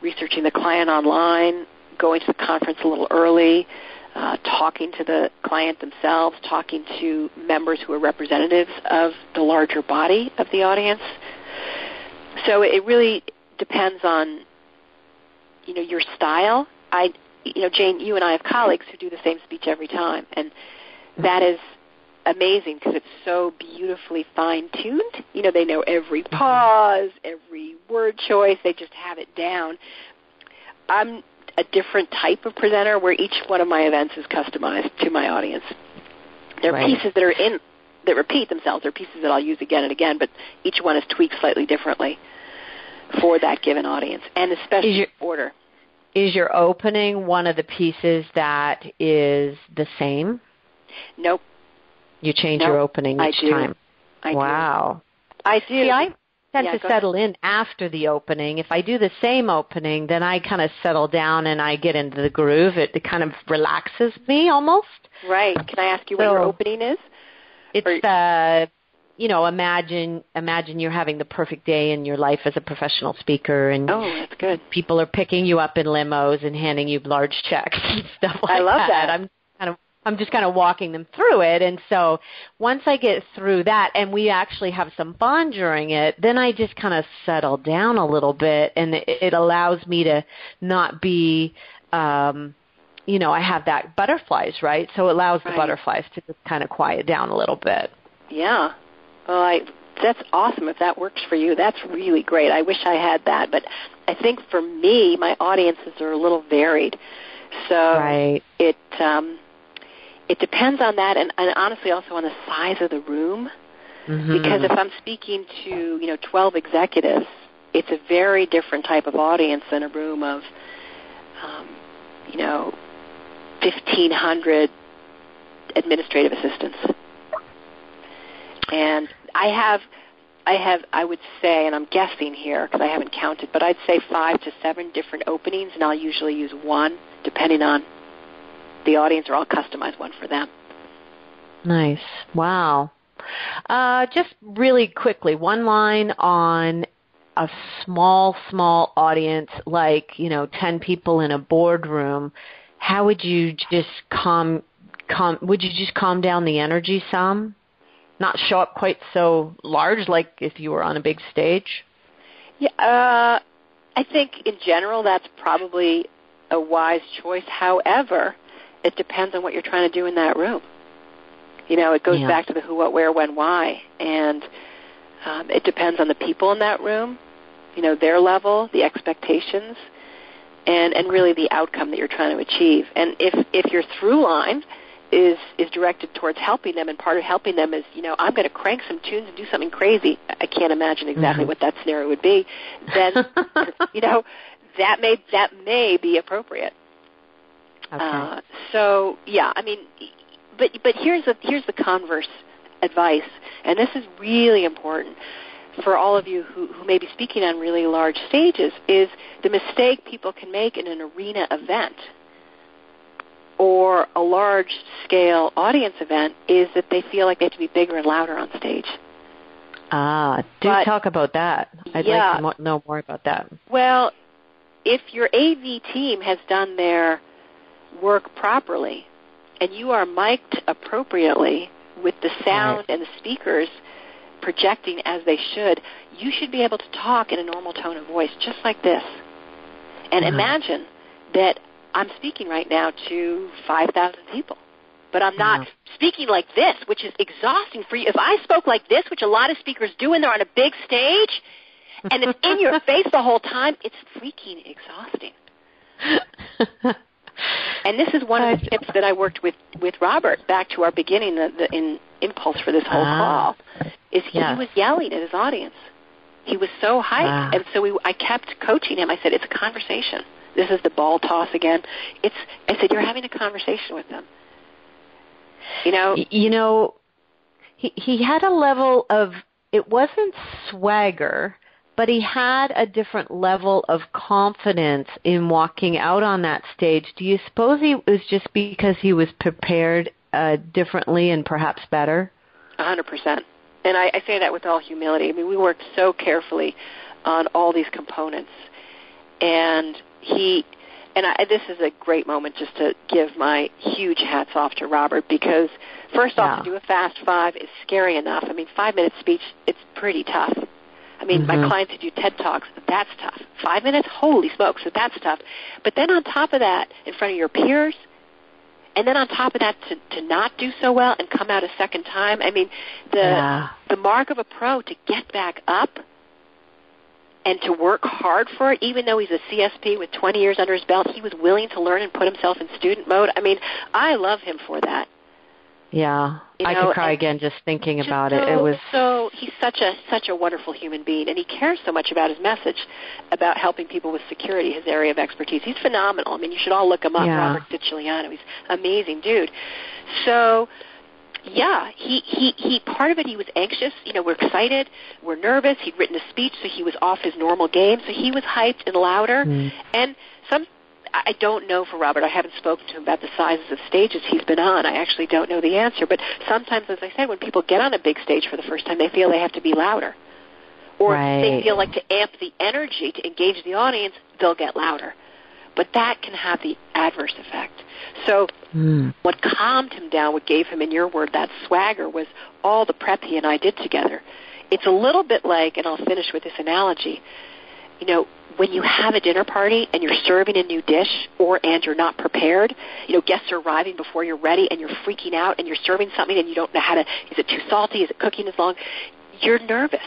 researching the client online, going to the conference a little early, talking to the client themselves, talking to members who are representatives of the larger body of the audience. So it really depends on, your style. Jane, you and I have colleagues who do the same speech every time, and that is amazing because it's so beautifully fine-tuned. They know every pause, every word choice. They just have it down. I'm a different type of presenter where each one of my events is customized to my audience. There are pieces that repeat themselves. There are pieces that I'll use again and again, but each one is tweaked slightly differently for that given audience, and especially order. Is your opening one of the pieces that is the same? Nope. You change your opening each time? Wow. I do. See, I tend to settle in after the opening. If I do the same opening, then I kind of settle down and I get into the groove. It kind of relaxes me almost. Right. Can I ask you what your opening is? It's imagine you're having the perfect day in your life as a professional speaker, and that's good. People are picking you up in limos and handing you large checks and stuff like that. I love that. I'm just kind of walking them through it, and so once I get through that and we actually have some fun during it, then I just kind of settle down a little bit, and it allows me to not be, I have that butterflies, right? So it allows the butterflies to just kind of quiet down a little bit. Yeah. Well, that's awesome. If that works for you, that's really great. I wish I had that, but I think for me, my audiences are a little varied. So it depends on that, and honestly also on the size of the room. Mm-hmm. Because if I'm speaking to 12 executives, it's a very different type of audience than a room of 1,500 administrative assistants. And I would say, and I'm guessing here because I haven't counted, but I'd say 5 to 7 different openings, and I'll usually use one depending on the audience, or I'll customize one for them. Nice. Wow. Just really quickly, one line on a small audience, like, 10 people in a boardroom. How would you just calm down the energy some? Not show up quite so large like if you were on a big stage? Yeah, I think in general that's probably a wise choice. However, it depends on what you're trying to do in that room. It goes back to the who, what, where, when, why, and it depends on the people in that room, their level, the expectations, and really the outcome that you're trying to achieve. And if your through line is directed towards helping them, and part of helping them is, I'm going to crank some tunes and do something crazy. I can't imagine exactly what that scenario would be. Then, that may be appropriate. Okay. But here's the converse advice, and this is really important for all of you who may be speaking on really large stages, is the mistake people can make in an arena event or a large-scale audience event is that they feel like they have to be bigger and louder on stage. Talk about that. I'd like to know more about that. Well, if your AV team has done their work properly and you are mic'd appropriately with the sound and the speakers projecting as they should, you should be able to talk in a normal tone of voice, just like this. And imagine that I'm speaking right now to 5,000 people, but I'm not speaking like this, which is exhausting for you. If I spoke like this, which a lot of speakers do when they're on a big stage, and it's in your face the whole time, it's freaking exhausting. And this is one of the tips that I worked with Robert back to our beginning, in impulse for this whole call, is he was yelling at his audience. He was so hyped, and so I kept coaching him. I said, it's a conversation. This is the ball toss again. I said, you're having a conversation with them. You know, he had a level of, it wasn't swagger, but he had a different level of confidence in walking out on that stage. Do you suppose it was just because he was prepared differently and perhaps better? 100%. And I say that with all humility. I mean, we worked so carefully on all these components. And this is a great moment just to give my huge hats off to Robert, because first off, to do a fast 5 is scary enough. I mean, 5-minute speech, it's pretty tough. I mean, my clients who do TED Talks, that's tough. 5 minutes, holy smokes, so that's tough. But then on top of that, in front of your peers, and then on top of that, to not do so well and come out a second time, I mean, the mark of a pro, to get back up and to work hard for it, even though he's a CSP with 20 years under his belt, he was willing to learn and put himself in student mode. I mean, I love him for that. Yeah, I could cry again just thinking about it. It was so he's such a wonderful human being, and he cares so much about his message, about helping people with security, his area of expertise. He's phenomenal. I mean, you should all look him up, Robert DiCiliano. He's an amazing dude. So, yeah, he part of it, he was anxious. You know, we're excited, we're nervous. He'd written a speech, so he was off his normal game. So he was hyped and louder. And I don't know for Robert. I haven't spoken to him about the sizes of stages he's been on. I actually don't know the answer. But sometimes, as I said, when people get on a big stage for the first time, they feel they have to be louder. Or they feel like to amp the energy, to engage the audience, they'll get louder. But that can have the adverse effect. So what calmed him down, what gave him, in your word, that swagger, was all the prep he and I did together. It's a little bit like, and I'll finish with this analogy, you know, when you have a dinner party and you're serving a new dish and you're not prepared, you know, guests are arriving before you're ready and you're freaking out and you're serving something and you don't know how to, is it too salty, is it cooking as long? You're nervous.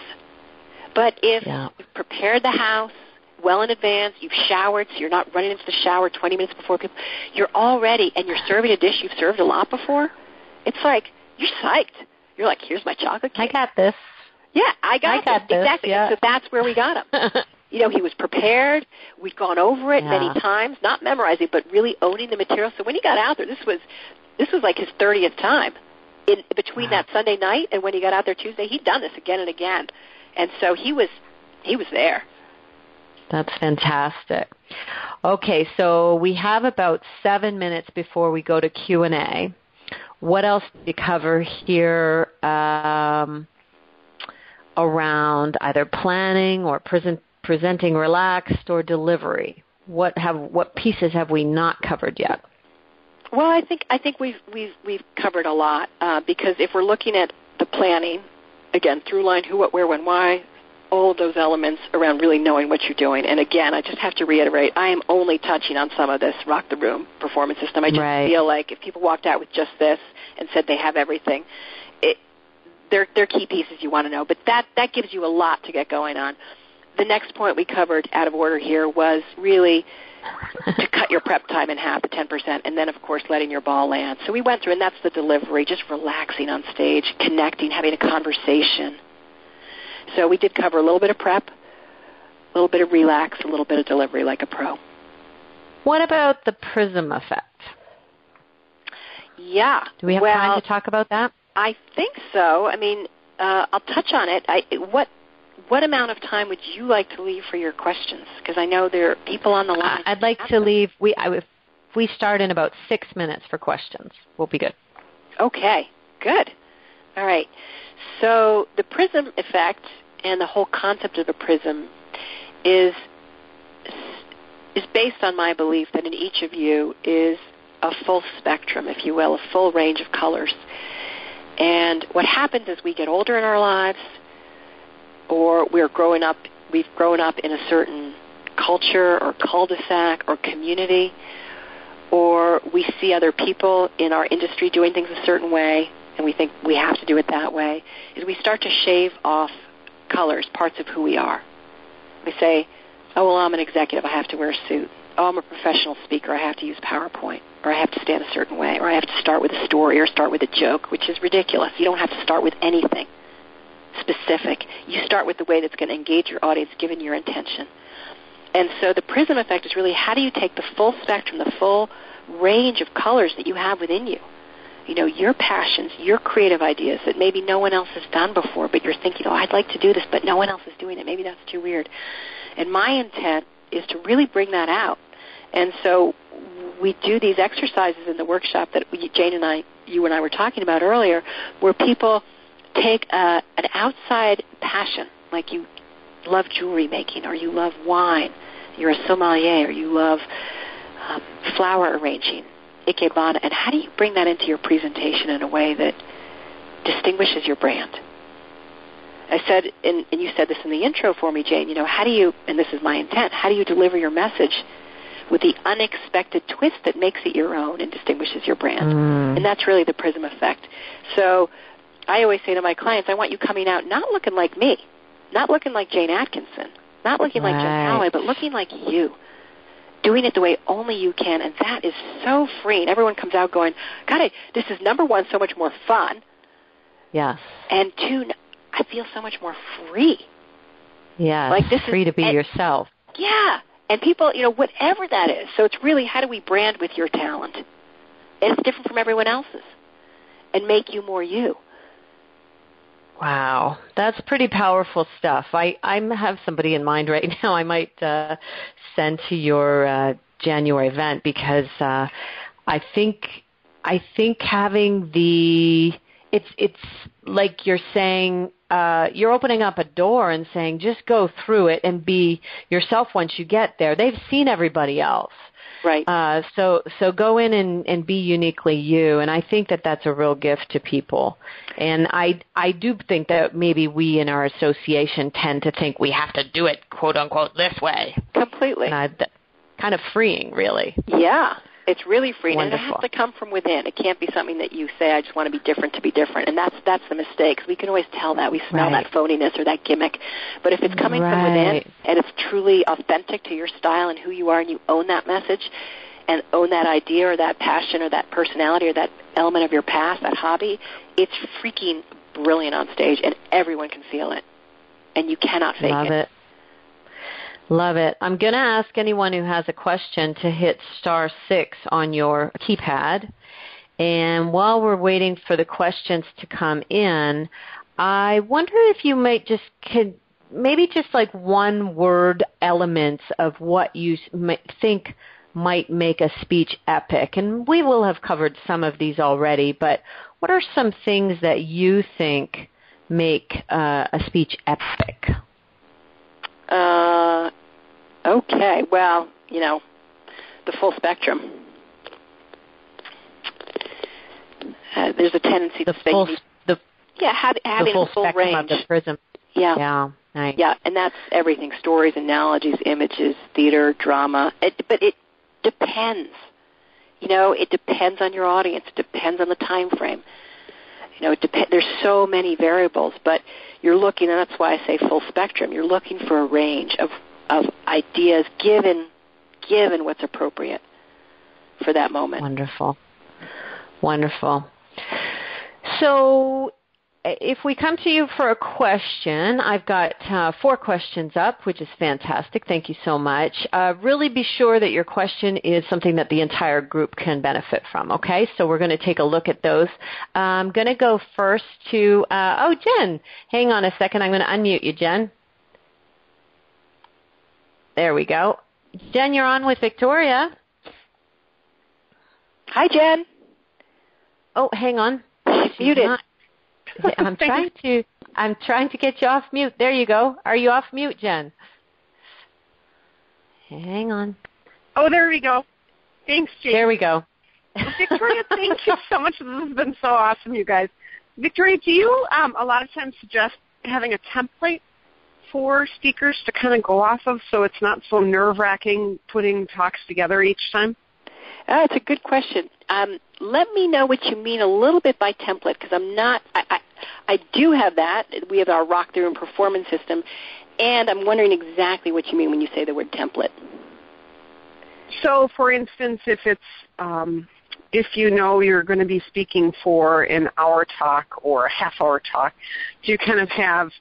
But if you've prepared the house well in advance, you've showered, so you're not running into the shower 20 minutes before people, you're all ready and you're serving a dish you've served a lot before, it's like, you're psyched. You're like, here's my chocolate cake. I got this. Yeah, I got this. Exactly. Yeah. So that's where we got him. You know, he was prepared. We'd gone over it many times, not memorizing, but really owning the material. So when he got out there, this was like his 30th time. In between that Sunday night and when he got out there Tuesday, he'd done this again and again. And so he was there. That's fantastic. Okay, so we have about 7 minutes before we go to Q&A. What else did you cover here around either planning or presenting relaxed or delivery? What pieces have we not covered yet? Well, I think we've covered a lot, because if we're looking at the planning, again, through line, who, what, where, when, why, all of those elements around really knowing what you're doing. And again, I just have to reiterate, I am only touching on some of this rock the room performance system. I just feel like if people walked out with just this and said they have everything, they're key pieces you want to know. But that gives you a lot to get going on. The next point we covered out of order here was really to cut your prep time in half, the 10%, and then, of course, letting your ball land. So we went through, and that's the delivery, just relaxing on stage, connecting, having a conversation. So we did cover a little bit of prep, a little bit of relax, a little bit of delivery like a pro. What about the prism effect? Yeah. Do we have time to talk about that? I think so. I mean, I'll touch on it. What amount of time would you like to leave for your questions? Because I know there are people on the line. I'd like to leave. If we start in about 6 minutes for questions, we'll be good. Okay, good. All right. So the prism effect and the whole concept of a prism is based on my belief that in each of you is a full spectrum, if you will, a full range of colors. And what happens is we get older in our lives, or we've grown up in a certain culture or cul-de-sac or community, or we see other people in our industry doing things a certain way, and we think we have to do it that way, is we start to shave off colors, parts of who we are. We say, oh, well, I'm an executive, I have to wear a suit. Oh, I'm a professional speaker, I have to use PowerPoint, or I have to stand a certain way, or I have to start with a story or start with a joke, which is ridiculous. You don't have to start with anything specific. You start with the way that's going to engage your audience, given your intention. And so the prism effect is really, how do you take the full spectrum, the full range of colors that you have within you? You know, your passions, your creative ideas that maybe no one else has done before, but you're thinking, oh, I'd like to do this, but no one else is doing it. Maybe that's too weird. And my intent is to really bring that out. And so we do these exercises in the workshop that Jane and I, you and I were talking about earlier, where people take an outside passion, like you love jewelry making, or you love wine, you're a sommelier, or you love flower arranging, ikebana, and how do you bring that into your presentation in a way that distinguishes your brand? I said, and you said this in the intro for me, Jane, you know, how do you, and this is my intent, how do you deliver your message with the unexpected twist that makes it your own and distinguishes your brand? And that's really the prism effect. So I always say to my clients, I want you coming out not looking like me, not looking like Jane Atkinson, not looking like Jen Halloway, but looking like you, doing it the way only you can, and that is so freeing. Everyone comes out going, God, this is, number one, so much more fun. Yes. And two, I feel so much more free. Yeah, like this free to be yourself. Yeah, and people, you know, whatever that is. So it's really, how do we brand with your talent? And it's different from everyone else's, and make you more you. Wow, that's pretty powerful stuff. I have somebody in mind right now I might send to your January event, because I think having it's like you're saying, you're opening up a door and saying, just go through it and be yourself once you get there. They've seen everybody else. Right. So go in and be uniquely you, and I think that that's a real gift to people. And I do think that maybe we in our association tend to think we have to do it, quote unquote, this way. Completely. And kind of freeing, really. Yeah. It's really freeing, Wonderful. And it has to come from within. It can't be something that you say, I just want to be different to be different, and that's the mistake, because we can always tell that. We smell that phoniness or that gimmick. But if it's coming from within and it's truly authentic to your style and who you are, and you own that message and own that idea or that passion or that personality or that element of your past, that hobby, it's freaking brilliant on stage, and everyone can feel it, and you cannot fake it. Love it. I'm going to ask anyone who has a question to hit *6 on your keypad. And while we're waiting for the questions to come in, I wonder if you might maybe just like one word elements of what you think might make a speech epic. And we will have covered some of these already, but what are some things that you think make a speech epic? Okay, well, you know, the full spectrum. There's a tendency to say having the a full range of the prism. Yeah, nice. Yeah, and that's everything: stories, analogies, images, theater, drama. But it depends. You know, it depends on your audience. It depends on the time frame. You know, there's so many variables, but you're looking, and that's why I say full spectrum. You're looking for a range of ideas given what's appropriate for that moment. Wonderful. So if we come to you for a question, I've got 4 questions up, which is fantastic. Thank you so much. Really be sure that your question is something that the entire group can benefit from, okay? So we're going to take a look at those. I'm going to go first to, Jen. Hang on a second. I'm going to unmute you, Jen. There we go. Jen, you're on with Victoria. Hi, Jen. Oh, hang on. She's muted. I'm trying to get you off mute. There you go. Are you off mute, Jen? Hang on. Oh, there we go. Thanks, Jane. There we go. Victoria, thank you so much. This has been so awesome, you guys. Victoria, do you a lot of times suggest having a template for speakers to kind of go off of so it's not so nerve-wracking putting talks together each time? It's a good question. Let me know what you mean a little bit by template, because I do have that. We have our Rock the Room performance system, and I'm wondering exactly what you mean when you say the word template. So, for instance, if it's if you know you're going to be speaking for an hour talk or a half-hour talk, do you kind of have,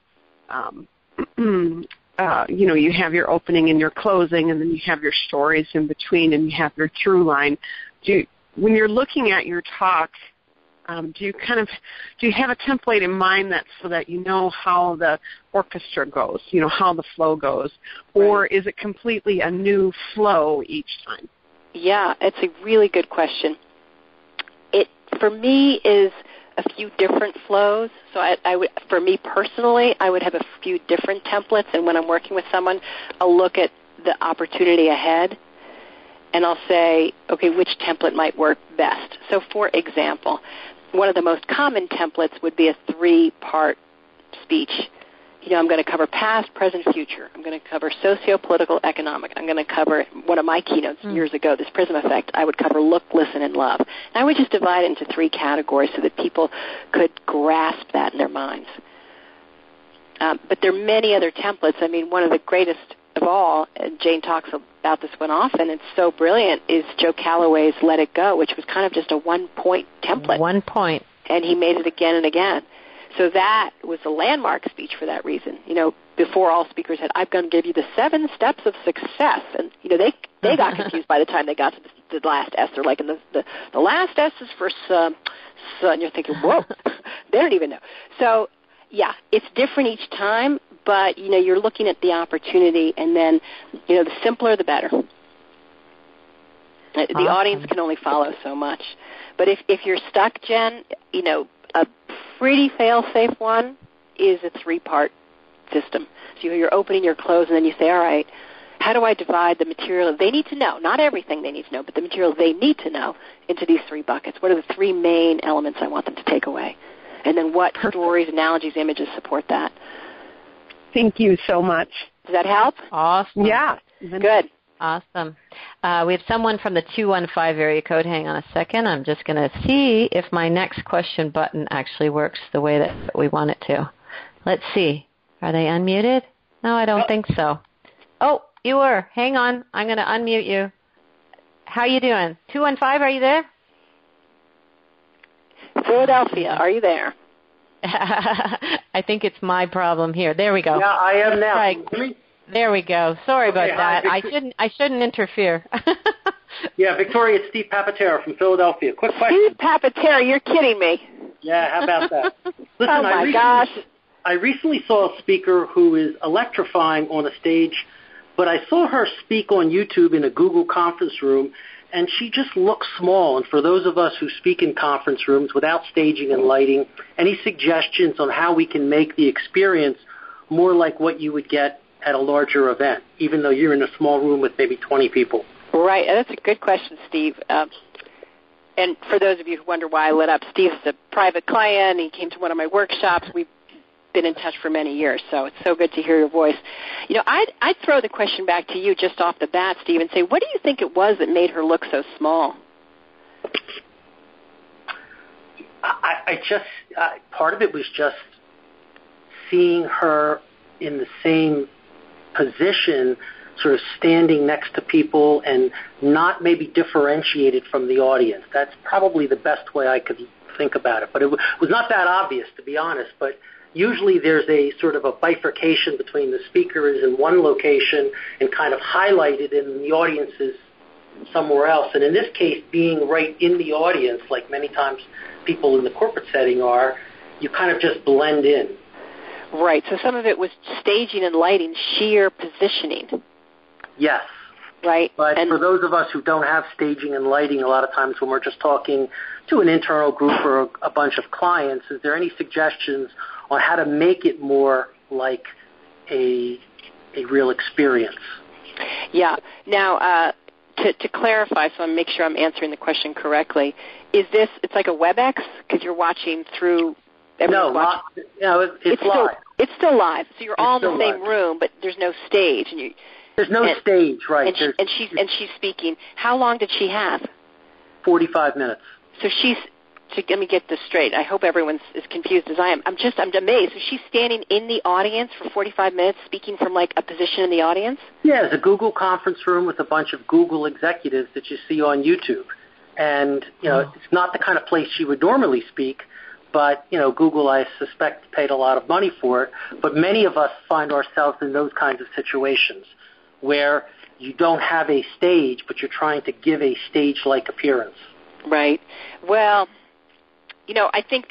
you have your opening and your closing, and then you have your stories in between, and you have your through line. When you're looking at your talk, do you have a template in mind so that you know how the orchestra goes, how the flow goes, or is it completely a new flow each time? Yeah, it's a really good question. It, for me, is a few different flows. So I would, for me personally, I would have a few different templates, and when I'm working with someone, I'll look at the opportunity ahead, and I'll say, okay, which template might work best? So, for example, one of the most common templates would be a 3-part speech. I'm going to cover past, present, future. I'm going to cover socio-political, economic. I'm going to cover one of my keynotes years ago, this Prism Effect. I would cover look, listen, and love. And I would just divide it into 3 categories so that people could grasp that in their minds. But there are many other templates. I mean, one of the greatest of all, and Jane talks about this one often, it's so brilliant, is Joe Calloway's Let It Go, which was kind of just a 1-point template. 1 point. And he made it again and again. So that was a landmark speech for that reason. Before all speakers had, I'm going to give you the 7 steps of success. And, they got confused by the time they got to the last S. They're like, and the last S is for son. And you're thinking, whoa, they don't even know. So, yeah, it's different each time, but, you're looking at the opportunity, and then, the simpler the better. The audience can only follow so much. But if you're stuck, Jen, a pretty fail-safe one is a 3-part system. So you're opening, your close, and then you say, all right, how do I divide the material they need to know? Not everything they need to know, but the material they need to know into these 3 buckets. What are the 3 main elements I want them to take away? And then what stories, analogies, images support that? Thank you so much. Does that help? Awesome. Yeah. Good. Awesome. We have someone from the 215 area code. Hang on a second. I'm just going to see if my next question button actually works the way that we want it to. Let's see. Are they unmuted? No, I don't think so. Oh, you were. Hang on. I'm going to unmute you. How are you doing? 215, are you there? Philadelphia, are you there? I think it's my problem here. There we go. Yeah, I am now. Right. Can you hear me? There we go. Sorry about Hi, that. I shouldn't interfere. Yeah, Victoria, it's Steve Papatera from Philadelphia. Quick question. Steve Papatera, you're kidding me. Yeah, how about that? Listen, oh, my gosh. I recently saw a speaker who is electrifying on a stage, but I saw her speak on YouTube in a Google conference room, and she just looks small. And for those of us who speak in conference rooms without staging and lighting, any suggestions on how we can make the experience more like what you would get at a larger event, even though you're in a small room with maybe 20 people? Right. That's a good question, Steve. And for those of you who wonder why I lit up, Steve's a private client. He came to one of my workshops. We've been in touch for many years, so it's so good to hear your voice. I'd throw the question back to you just off the bat, Steve, and say, what do you think it was that made her look so small? Part of it was just seeing her in the same position, sort of standing next to people and not maybe differentiated from the audience. That's probably the best way I could think about it. But it was not that obvious, to be honest. But usually there's a sort of a bifurcation between the speaker is in one location and kind of highlighted, and the audience is somewhere else. And in this case, being right in the audience, like many times people in the corporate setting are, you kind of just blend in. Right. So some of it was staging and lighting, sheer positioning. Yes. Right. But for those of us who don't have staging and lighting, a lot of times when we're just talking to an internal group or a bunch of clients, is there any suggestions on how to make it more like a real experience? Yeah. Now, to clarify, so I make sure I'm answering the question correctly, is this, it's like a WebEx because you're watching through everyone's watching? No, it's live. It's still live. So you're all in the same room, but there's no stage. There's no stage, right? And she's speaking. How long did she have? 45 minutes. So let me get this straight. I hope everyone's as confused as I am. I'm amazed. So she's standing in the audience for 45 minutes speaking from like a position in the audience? Yeah, it's a Google conference room with a bunch of Google executives that you see on YouTube. And, it's not the kind of place she would normally speak, but, Google, I suspect, paid a lot of money for it. But many of us find ourselves in those kinds of situations where you don't have a stage, but you're trying to give a stage-like appearance. Right. Well, I think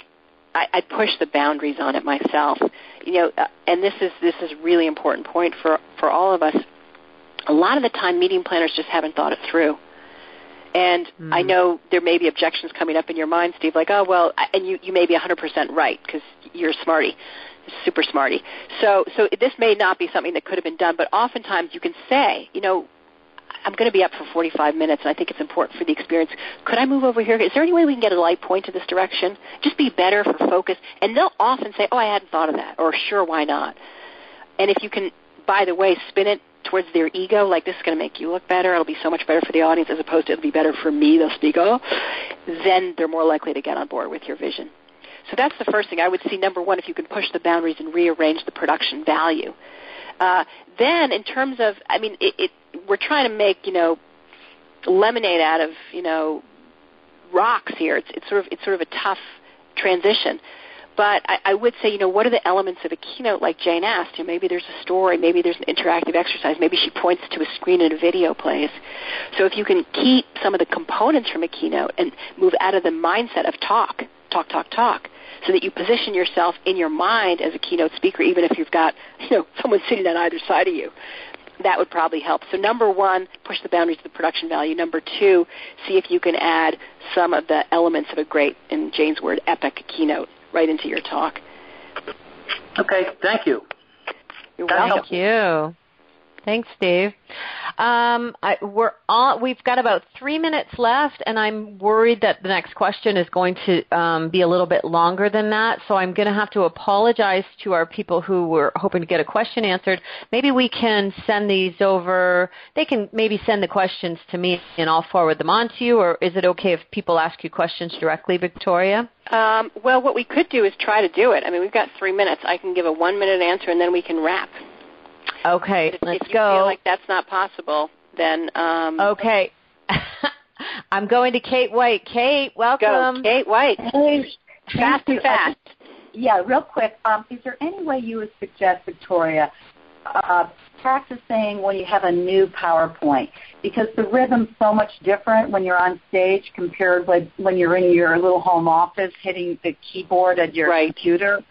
I push the boundaries on it myself. And this is a really important point for all of us. A lot of the time, meeting planners just haven't thought it through. And I know there may be objections coming up in your mind, Steve, like, oh, well, and you may be 100% right because you're a smarty, super smarty. So this may not be something that could have been done, but oftentimes you can say, I'm going to be up for 45 minutes, and I think it's important for the experience. Could I move over here? Is there any way we can get a light point to this direction? Just be better for focus. And they'll often say, oh, I hadn't thought of that, or sure, why not? And if you can, by the way, spin it towards their ego, like this is going to make you look better, it'll be so much better for the audience as opposed to it'll be better for me, they'll speak, then they're more likely to get on board with your vision. So that's the first thing. I would see, number one, if you can push the boundaries and rearrange the production value. Then in terms of, we're trying to make, lemonade out of, rocks here. It's sort of a tough transition. But I would say, what are the elements of a keynote like Jane asked? Maybe there's a story, maybe there's an interactive exercise, maybe she points to a screen and a video plays. So if you can keep some of the components from a keynote and move out of the mindset of talk, so that you position yourself in your mind as a keynote speaker, even if you've got, someone sitting on either side of you. That would probably help. So number one, push the boundaries of the production value. Number two, see if you can add some of the elements of a great, in Jane's word, epic keynote right into your talk. Okay, thank you. You're welcome. Thank you. Thanks, Steve. We've got about 3 minutes left, and I'm worried that the next question is going to be a little bit longer than that. So I'm going to have to apologize to our people who were hoping to get a question answered. Maybe we can send these over. They can maybe send the questions to me, and I'll forward them on to you. Or is it okay if people ask you questions directly, Victoria? Well, what we could do is try to do it. We've got 3 minutes. I can give a 1-minute answer, and then we can wrap. Okay, let's go. If you feel like that's not possible, then... Okay. I'm going to Kate White. Kate, welcome. Go, Kate White. Hey, fast and fast. Yeah, real quick. Is there any way you would suggest, Victoria, practicing when you have a new PowerPoint? Because the rhythm's so much different when you're on stage compared with when you're in your little home office hitting the keyboard at your computer.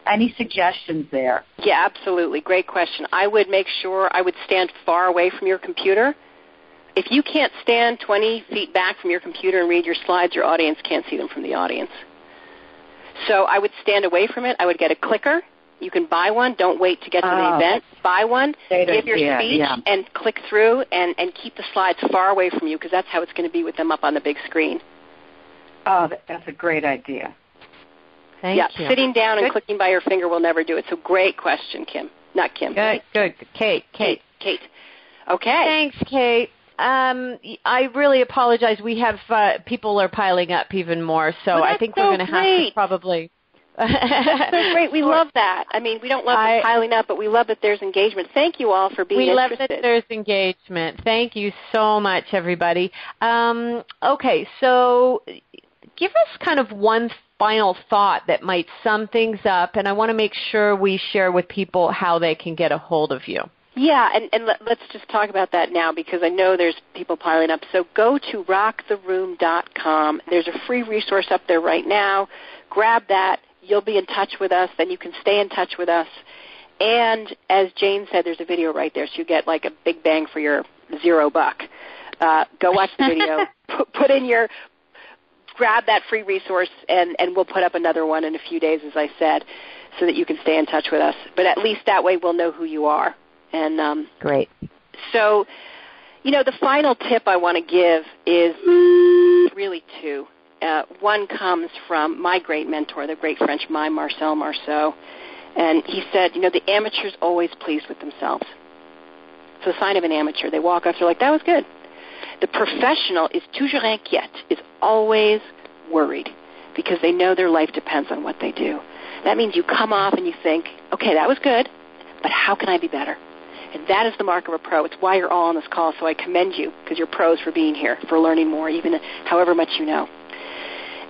Any suggestions there? Yeah, absolutely. Great question. I would make sure I would stand far away from your computer. If you can't stand 20 feet back from your computer and read your slides, your audience can't see them from the audience. So I would stand away from it. I would get a clicker. You can buy one. Don't wait to get to the event. Buy one, give your speech, and click through and keep the slides far away from you because that's how it's going to be with them up on the big screen. Oh, that's a great idea. Thank you. Sitting down and clicking by your finger will never do it. So great question, Kim. Not Kim. Good. Kate. Okay. Thanks, Kate. I really apologize. We have people are piling up even more, so I think we're going to have to probably... That's so great. We love that. We don't love them piling up, but we love that there's engagement. Thank you all for being interested. We love that there's engagement. Thank you so much, everybody. Okay, so give us kind of one final thought that might sum things up, and I want to make sure we share with people how they can get a hold of you. Yeah, and let's just talk about that now because I know there's people piling up. So go to rocktheroom.com. There's a free resource up there right now. Grab that. You'll be in touch with us. Then you can stay in touch with us. And as Jane said, there's a video right there, so you get like a big bang for your $0. Go watch the video. Grab that free resource, and we'll put up another one in a few days, as I said, so that you can stay in touch with us. But at least that way we'll know who you are. And great. So, the final tip I want to give is really two. one comes from my great mentor, the great French mime Marcel Marceau, and he said, the amateur's always pleased with themselves. It's a sign of an amateur. They walk up, they're like, that was good. The professional is toujours inquiète, is always worried because they know their life depends on what they do. That means you come off and you think, okay, that was good, but how can I be better? And that is the mark of a pro. It's why you're all on this call, so I commend you because you're pros for being here, for learning more, even however much you know.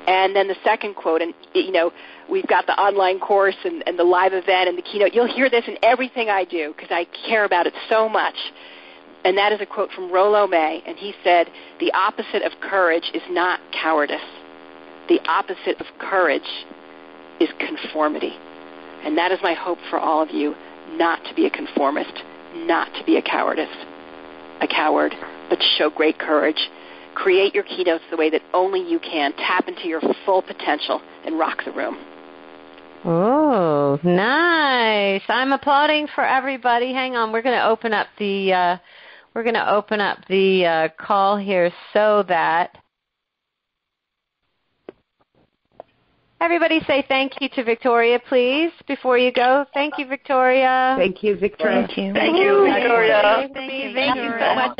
And then the second quote, and, we've got the online course and the live event and the keynote. You'll hear this in everything I do because I care about it so much. And that is a quote from Rollo May, and he said, the opposite of courage is not cowardice. The opposite of courage is conformity. And that is my hope for all of you, not to be a conformist, not to be a coward, but to show great courage. Create your keynotes the way that only you can. Tap into your full potential and rock the room. Oh, nice. I'm applauding for everybody. Hang on, we're going to open up the call here so that everybody say thank you to Victoria, please, before you go. Thank you, Victoria. Thank you, Victoria. Thank you. Thank you, Victoria. Thank you so much.